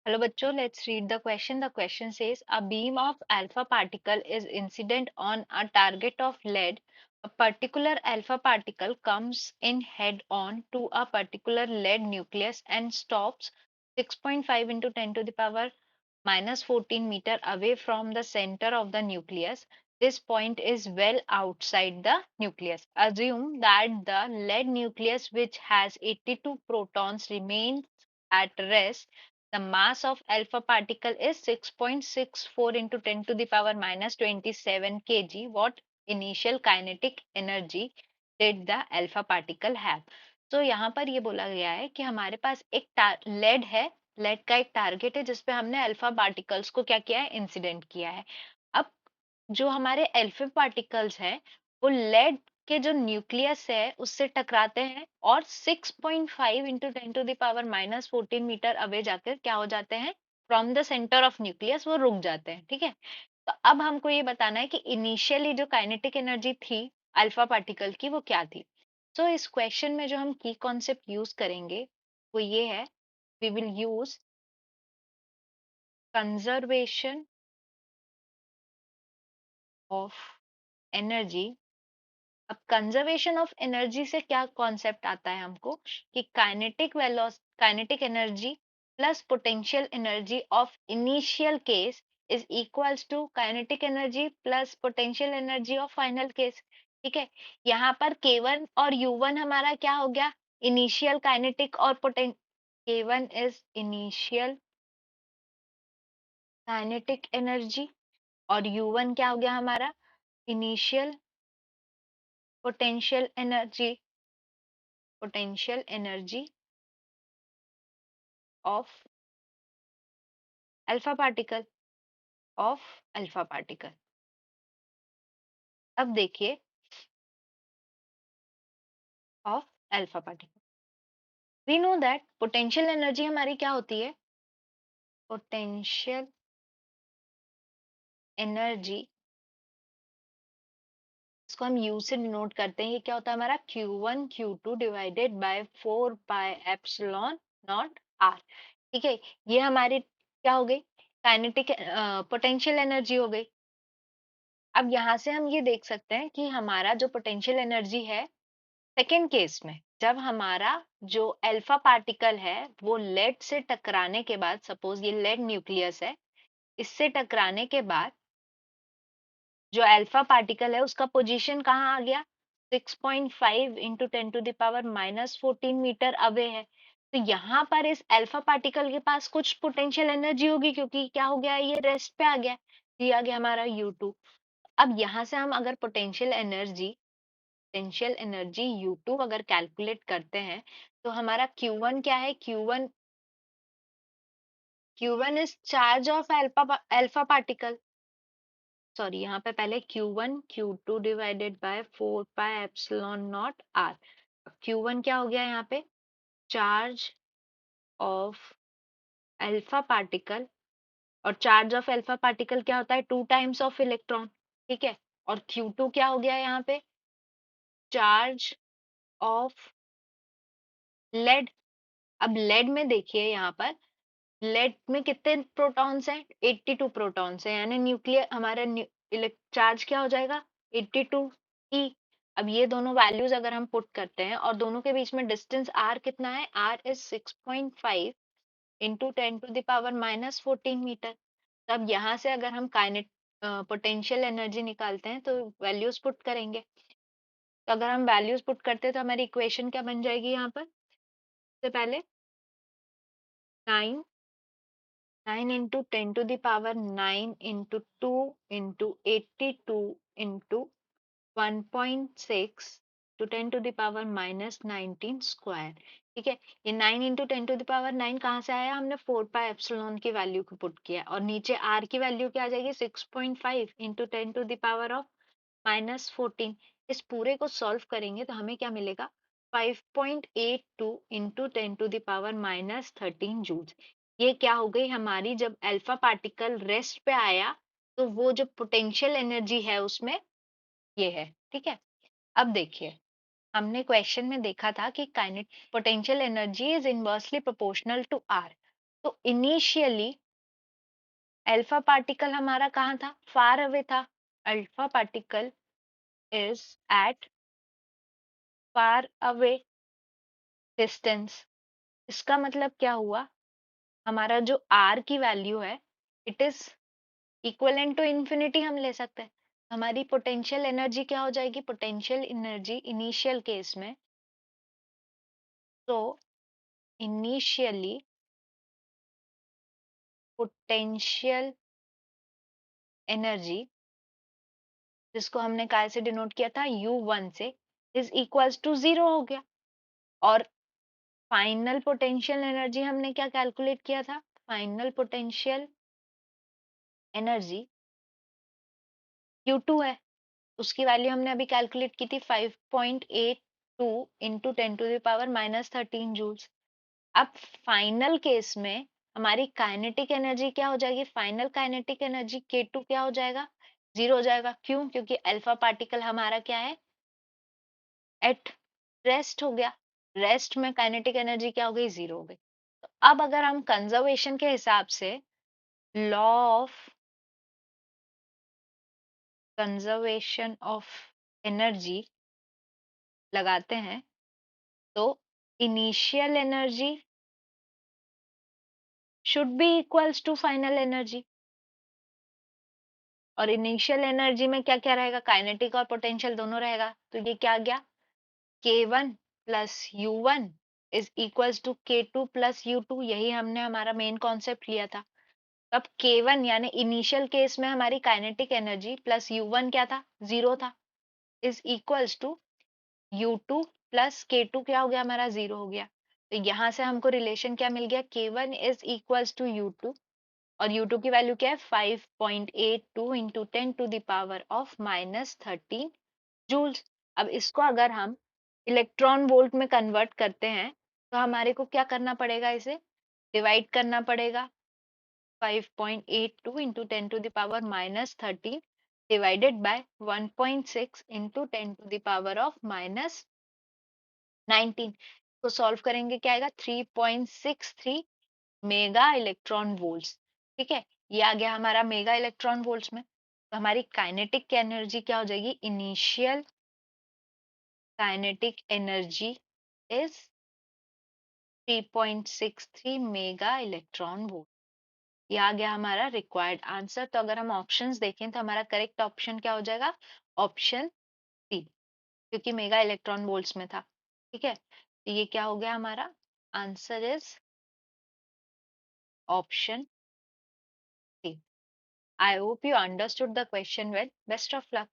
Hello bachcho, let's read the question. The question says a beam of alpha particle is incident on a target of lead. A particular alpha particle comes in head on to a particular lead nucleus and stops 6.5 into 10 to the power minus 14 meter away from the center of the nucleus. This point is well outside the nucleus. Assume that the lead nucleus, which has 82 protons, remains at rest. The mass of alpha particle is 6.64 into 10 to the power minus 27 kg. What initial kinetic energy did the alpha particle have? तो यहाँ पर ये बोला गया है कि हमारे पास एक लेड है, लेड का एक टारगेट है जिसपे हमने अल्फा पार्टिकल्स को क्या किया है, इंसिडेंट किया है। अब जो हमारे अल्फा पार्टिकल्स हैं वो लेड के जो न्यूक्लियस है उससे टकराते हैं और 6.5 into 10 to the power minus 14 metre away जाकर क्या हो जाते हैं, from the centre of nucleus वो रुक जाते हैं। ठीक है, तो अब हमको ये बताना है कि इनिशियली जो काइनेटिक एनर्जी थी अल्फा पार्टिकल की वो क्या थी। सो इस क्वेश्चन में जो हम की कॉन्सेप्ट यूज करेंगे वो ये है, we will use conservation of energy. अब कंजर्वेशन ऑफ एनर्जी से क्या कॉन्सेप्ट आता है हमको कि kinetic energy plus potential energy of initial case is equals to kinetic energy plus potential energy of final case. ठीक है, यहाँ पर K1 और U1 हमारा क्या हो गया, इनिशियल काइनेटिक और पोटें K1 is initial kinetic energy और U1 क्या हो गया हमारा, initial potential energy, potential energy of alpha particle, of alpha particle. अब देखिए, of alpha particle, we know that potential energy हमारी क्या होती है, पोटेंशियल एनर्जी, इसको हम यू से डिनोट करते हैं, ये क्या होता है हमारा Q1 Q2 divided by 4 pi epsilon naught R. ठीक है, ये हमारी क्या हो गई, काइनेटिक पोटेंशियल एनर्जी हो गई। अब यहाँ से हम ये देख सकते हैं कि हमारा जो पोटेंशियल एनर्जी है सेकेंड केस में, जब हमारा जो अल्फा पार्टिकल है वो लेड से टकराने के बाद, सपोज ये लेड न्यूक्लियस है, इससे टकराने के बाद जो अल्फा पार्टिकल है उसका पोजीशन कहाँ आ गया, 6.5 into 10 to the power minus 14 metre away है। तो यहाँ पर इस अल्फा पार्टिकल के पास कुछ पोटेंशियल एनर्जी होगी क्योंकि क्या हो गया, ये रेस्ट पे आ गया, ये आ गया हमारा U2। अब यहाँ से हम अगर पोटेंशियल एनर्जी U2 अगर कैलकुलेट करते हैं तो हमारा Q1 क्या है, Q1 is charge of alpha particle, sorry यहाँ पे पहले Q1 Q2 divided by 4 pi epsilon naught R. Q1 क्या हो गया यहाँ पे, चार्ज ऑफ अल्फा पार्टिकल, और चार्ज ऑफ अल्फा पार्टिकल क्या होता है, 2 टाइम्स ऑफ इलेक्ट्रॉन। ठीक है, और Q2 क्या हो गया यहाँ पे, चार्ज ऑफ लेड। अब लेड में देखिए यहाँ पर लेड में कितने प्रोटॉन्स हैं, 82 प्रोटॉन्स हैं, यानी न्यूक्लियर हमारा चार्ज क्या हो जाएगा, 82 ई। अब ये दोनों वैल्यूज अगर हम पुट करते हैं और दोनों के बीच में डिस्टेंस आर कितना है, R is 6.5 into 10 to the power minus 14 metre. तब यहाँ से अगर हम काइनेट पोटेंशियल एनर्जी निकालते हैं तो वैल्यूज पुट करेंगे, तो अगर हम वैल्यूज पुट करते हैं तो हमारी इक्वेशन क्या बन जाएगी, यहाँ पर सबसे पहले 9 9 into 10 to the power 9 into 2 into 82 into 1.6 to 10 to the power minus 19 square. ठीक है, ये 9 into 10 to the power 9 कहाँ से आया, हमने 4 पाई एप्सिलॉन की वैल्यू को पुट किया और नीचे r की वैल्यू क्या आ जाएगी, 6.5 into 10 to the power of minus 14। इस पूरे को सॉल्व करेंगे तो हमें क्या मिलेगा, 5.82 into 10 to the power minus 13 joules. ये क्या हो गई हमारी, जब अल्फा पार्टिकल रेस्ट पे आया तो वो जो पोटेंशियल एनर्जी है उसमें ये है। ठीक है, अब देखिए हमने क्वेश्चन में देखा था कि kinetic potential energy is inversely proportional to R. तो इनिशियली अल्फा पार्टिकल हमारा कहाँ था, फार अवे था. Alpha particle is at far away distance. इसका मतलब क्या हुआ, हमारा जो आर की वैल्यू है it is equivalent to infinity हम ले सकते हैं. हमारी पोटेंशियल एनर्जी क्या हो जाएगी, पोटेंशियल एनर्जी इनिशियल केस में, तो इनिशियली पोटेंशियल एनर्जी, जिसको हमने काय से डिनोट किया था, U1 से, इज इक्वल्स टू 0 हो गया. और फाइनल पोटेंशियल एनर्जी हमने क्या कैलकुलेट किया था, फाइनल पोटेंशियल एनर्जी Q2 है, उसकी वैल्यू हमने अभी कैलकुलेट की थी 5.82 इंटू 10⁻⁻13 जूल्स. अब फाइनल केस में हमारी काइनेटिक एनर्जी क्या हो जाएगी, फाइनल काइनेटिक एनर्जी K2 क्या हो जाएगा, 0 हो जाएगा. क्यों, क्योंकि अल्फा पार्टिकल हमारा क्या है, एट रेस्ट हो गया. रेस्ट में काइनेटिक एनर्जी क्या हो गई, 0 हो गई. तो अब अगर हम कंजर्वेशन के हिसाब से law of conservation of energy लगाते हैं, तो initial energy should be equals to final energy. और इनिशियल एनर्जी में क्या क्या रहेगा, काइनेटिक और पोटेंशियल दोनों रहेगा. तो ये क्या आ गया, K1 plus U1 is equals to K2 plus U2. यही हमने हमारा मेन कॉन्सेप्ट लिया था. अब K1 यानी इनिशियल केस में हमारी काइनेटिक एनर्जी प्लस U1 क्या था, 0 था, is equals to U2 plus K2 क्या हो गया, हमारा 0 हो गया. तो यहाँ से हमको रिलेशन क्या मिल गया, K1 is equals to U2, और U2 की वैल्यू क्या है, 5.82 इंटू 10⁻⁻13 जूल्स. अब इसको अगर हम इलेक्ट्रॉन वोल्ट में कन्वर्ट करते हैं, तो हमारे को क्या करना पड़ेगा, इसे डिवाइड करना पड़ेगा. 5.82 इंटू 10⁻⁻13 डिवाइडेड बाय 1.6 इंटू 10⁻⁻19 को सॉल्व करेंगे, क्या आएगा, 3.63 मेगा इलेक्ट्रॉन वोल्ट्स. ठीक है, ये आ गया हमारा मेगा इलेक्ट्रॉन वोल्ट्स में. तो हमारी काइनेटिक एनर्जी क्या हो जाएगी, initial kinetic energy is 3.63 mega electron volt. ये आ गया हमारा रिक्वायर्ड आंसर. तो अगर हम ऑप्शंस देखें तो हमारा करेक्ट ऑप्शन क्या हो जाएगा, ऑप्शन सी, क्योंकि मेगा इलेक्ट्रॉन वोल्ट्स में था. ठीक है, तो ये क्या हो गया, हमारा answer is option C. I hope you understood the question well. Best of luck.